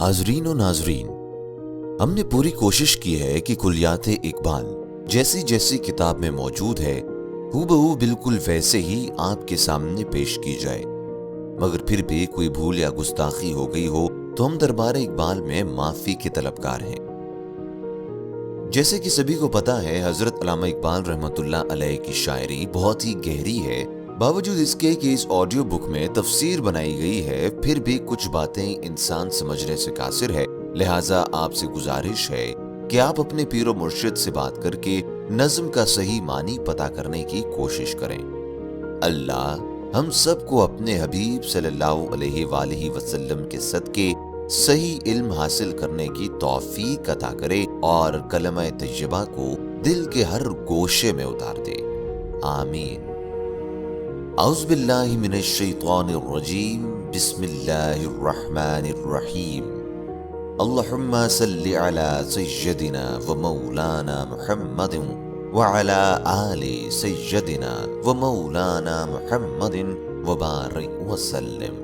حاضرین و ناظرین، ہم نے پوری کوشش کی ہے کہ کلیات اقبال جیسی جیسی کتاب میں موجود ہے ہو بہو بالکل ویسے ہی آپ کے سامنے پیش کی جائے، مگر پھر بھی کوئی بھول یا گستاخی ہو گئی ہو تو ہم دربار اقبال میں معافی کے طلبگار ہیں۔ جیسے کہ سبھی کو پتا ہے، حضرت علامہ اقبال رحمۃ اللہ علیہ کی شاعری بہت ہی گہری ہے۔ باوجود اس کے کہ اس آڈیو بک میں تفسیر بنائی گئی ہے، پھر بھی کچھ باتیں انسان سمجھنے سے قاصر ہے، لہٰذا آپ سے گزارش ہے کہ آپ اپنے پیر و مرشد سے بات کر کے نظم کا صحیح معنی پتہ کرنے کی کوشش کریں۔ اللہ ہم سب کو اپنے حبیب صلی اللہ علیہ وآلہ وسلم کے صدقے صحیح علم حاصل کرنے کی توفیق عطا کرے اور کلمہ طیبہ کو دل کے ہر گوشے میں اتار دے، آمین۔ اعوذ باللہ من الشیطان الرجیم، بسم اللہ الرحمن الرحیم۔ اللہم صلی علی سیدنا و مولانا محمد وعلی آل سیدنا و مولانا محمد وبارک وسلم۔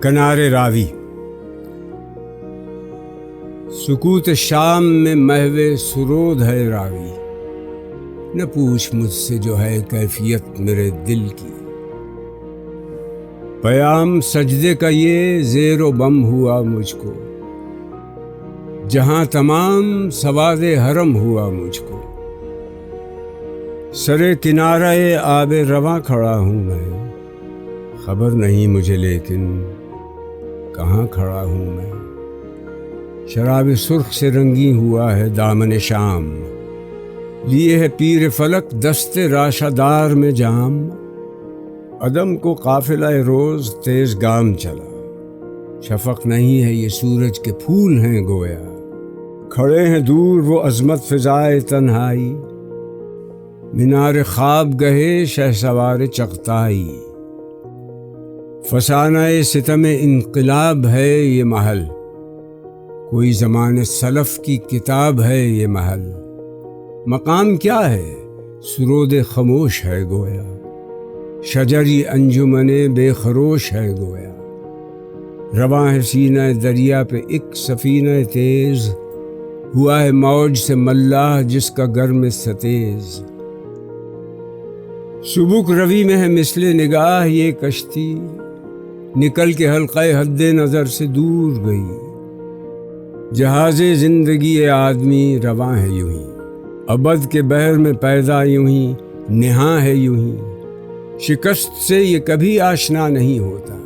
کنارے راوی۔ سکوت شام میں محو سرود ہے راوی، نہ پوچھ مجھ سے جو ہے کیفیت میرے دل کی۔ پیام سجدے کا یہ زیر و بم ہوا مجھ کو، جہاں تمام سواد حرم ہوا مجھ کو۔ سرے کنارہ آب رواں کھڑا ہوں میں، خبر نہیں مجھے لیکن کہاں کھڑا ہوں میں۔ شراب سرخ سے رنگی ہوا ہے دامن شام، لیے ہے پیر فلک دست راشہ دار میں جام۔ عدم کو قافلہ روز تیز گام چلا، شفق نہیں ہے یہ سورج کے پھول ہیں گویا۔ کھڑے ہیں دور وہ عظمت فضائے تنہائی، مینار خواب گہے شہسوار چغتائی۔ فسانہ ستم انقلاب ہے یہ محل، کوئی زمان سلف کی کتاب ہے یہ محل۔ مقام کیا ہے؟ سرود خاموش ہے گویا، شجری انجمن بے خروش ہے گویا۔ رواں ہے سینہ دریا پہ ایک سفینہ تیز، ہوا ہے موج سے ملاح جس کا گرم ستیز۔ سبک روی میں ہے مثل نگاہ یہ کشتی، نکل کے حلقہ حد نظر سے دور گئی۔ جہاز زندگی آدمی رواں ہے یوں ہی، ابد کے بحر میں پیدا یوں ہی، نہاں ہے یوں ہی۔ شکست سے یہ کبھی آشنا نہیں ہوتا،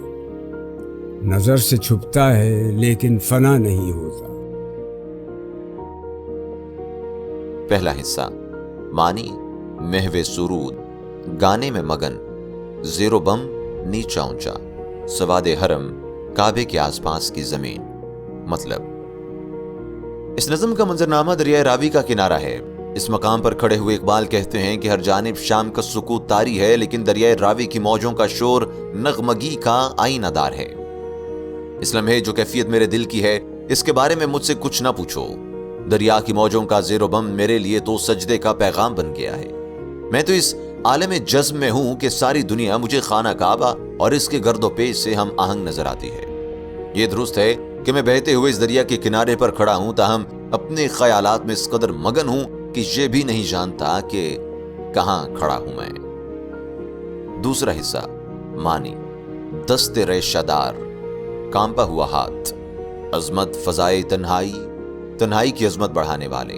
نظر سے چھپتا ہے لیکن فنا نہیں ہوتا۔ پہلا حصہ، معنی محو سرود، گانے میں مگن، زیر و بم نیچا اونچا، سواد حرم کعبے کے آس پاس کی زمین۔ مطلب، اس نظم کا منظرنامہ دریائے راوی کا کنارہ ہے۔ اس مقام پر کھڑے ہوئے اقبال کہتے ہیں کہ ہر جانب شام کا سکوت طاری ہے، لیکن دریائے راوی کی موجوں کا شور نغمگی کا آئینہ دار ہے۔ اس لمحے جو کیفیت میرے دل کی ہے، اس کے بارے میں مجھ سے کچھ نہ پوچھو۔ دریا کی موجوں کا زیر و بم میرے لیے تو سجدے کا پیغام بن گیا ہے۔ میں تو اس عالم جزم میں ہوں کہ ساری دنیا مجھے خانہ کعبہ اور اس کے گرد و پیش سے ہم آہنگ نظر آتی ہے۔ یہ درست ہے کہ میں بہتے ہوئے اس دریا کے کنارے پر کھڑا ہوں، تاہم اپنے خیالات میں اس قدر مگن ہوں کہ یہ بھی نہیں جانتا کہ کہاں کھڑا ہوں میں۔ دوسرا حصہ، معنی دست ریشہ دار، کانپا ہوا ہاتھ، عظمت فضائے تنہائی، تنہائی کی عظمت بڑھانے والے،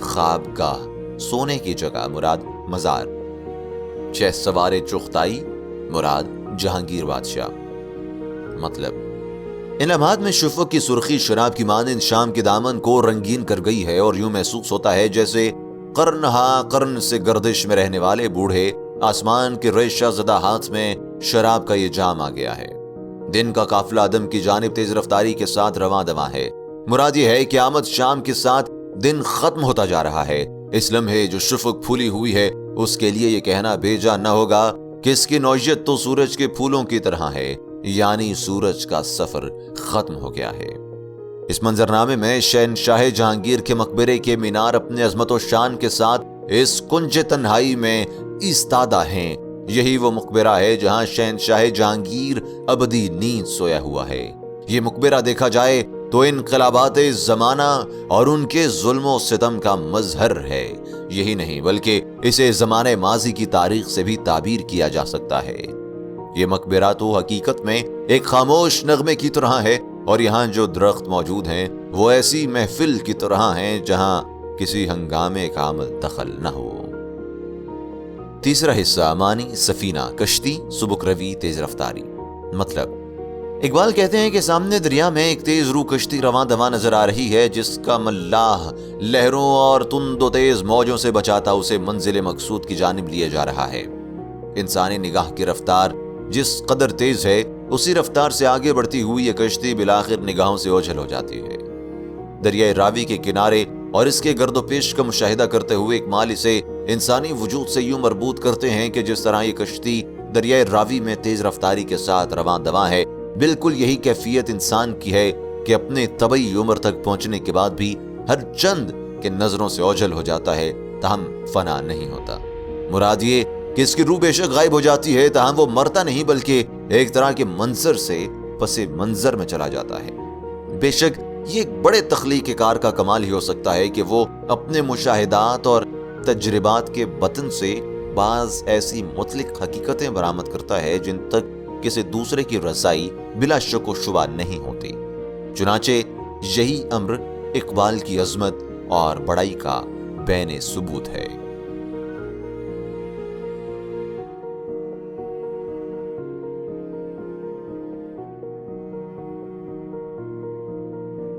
خواب گاہ، سونے کی جگہ مراد مزار، شہ سوار چغتائی مراد جہانگیر بادشاہ۔ مطلب، ان لمحات میں شفق کی سرخی شراب کی مانند شام کے دامن کو رنگین کر گئی ہے، اور یوں محسوس ہوتا ہے جیسے قرن ہا قرن سے گردش میں رہنے والے بوڑھے آسمان کے ریشہ زدہ ہاتھ میں شراب کا یہ جام آ گیا ہے۔ دن کا قافلہ عدم کی جانب تیز رفتاری کے ساتھ رواں دواں ہے۔ مراد یہ ہے کہ آمد شام کے ساتھ دن ختم ہوتا جا رہا ہے۔ اس لمحے جو شفق پھولی ہوئی ہے، اس کے لیے یہ کہنا بھیجا نہ ہوگا کہ اس کی نوعیت تو سورج کے پھولوں کی طرح ہے، یعنی سورج کا سفر ختم ہو گیا ہے۔ اس منظرنامے میں شہنشاہ جہانگیر کے مقبرے کے مینار اپنے عظمت و شان کے ساتھ اس کنج تنہائی میں ایستادہ ہیں، یہی وہ مقبرہ ہے جہاں شہنشاہ جہانگیر ابدی نیند سویا ہوا ہے۔ یہ مقبرہ دیکھا جائے تو انقلابات زمانہ اور ان کے ظلم و ستم کا مظہر ہے۔ یہی نہیں بلکہ اسے زمانے ماضی کی تاریخ سے بھی تعبیر کیا جا سکتا ہے۔ یہ مقبرہ تو حقیقت میں ایک خاموش نغمے کی طرح ہے، اور یہاں جو درخت موجود ہیں وہ ایسی محفل کی طرح ہیں جہاں کسی ہنگامے کا عمل دخل نہ ہو۔ تیسرا حصہ، معنی سفینہ، کشتی، سبک روی، تیز رفتاری۔ مطلب، اقبال کہتے ہیں کہ سامنے دریا میں ایک تیز رو کشتی رواں دواں نظر آ رہی ہے، جس کا ملاح لہروں اور تند و تیز موجوں سے بچاتا اسے منزل مقصود کی جانب لیے جا رہا ہے۔ انسانی نگاہ کی رفتار جس قدر تیز ہے، اسی رفتار سے آگے بڑھتی ہوئی یہ کشتی بالآخر نگاہوں سے اوجھل ہو جاتی ہے۔ دریائے راوی کے کنارے اور اس کے گرد و پیش کا مشاہدہ کرتے ہوئے اکمال اسے انسانی وجود سے یوں مربوط کرتے ہیں کہ جس طرح یہ کشتی دریائے راوی میں تیز رفتاری کے ساتھ رواں دواں ہے، بالکل یہی کیفیت انسان کی ہے کہ اپنے طبعی عمر تک پہنچنے کے بعد بھی ہر چند کے نظروں سے اوجھل ہو جاتا ہے، تاہم فنا نہیں ہوتا۔ مراد یہ کہ اس کی روح بے شک غائب ہو جاتی ہے، تاہم وہ مرتا نہیں بلکہ ایک طرح کے منظر سے پس منظر میں چلا جاتا ہے۔ بے شک یہ ایک بڑے تخلیق کار کا کمال ہی ہو سکتا ہے کہ وہ اپنے مشاہدات اور تجربات کے بطن سے بعض ایسی مطلق حقیقتیں برآمد کرتا ہے جن تک کسی دوسرے کی رسائی بلا شک و شبہ نہیں ہوتی۔ چنانچہ یہی امر اقبال کی عظمت اور بڑائی کا بین ثبوت ہے۔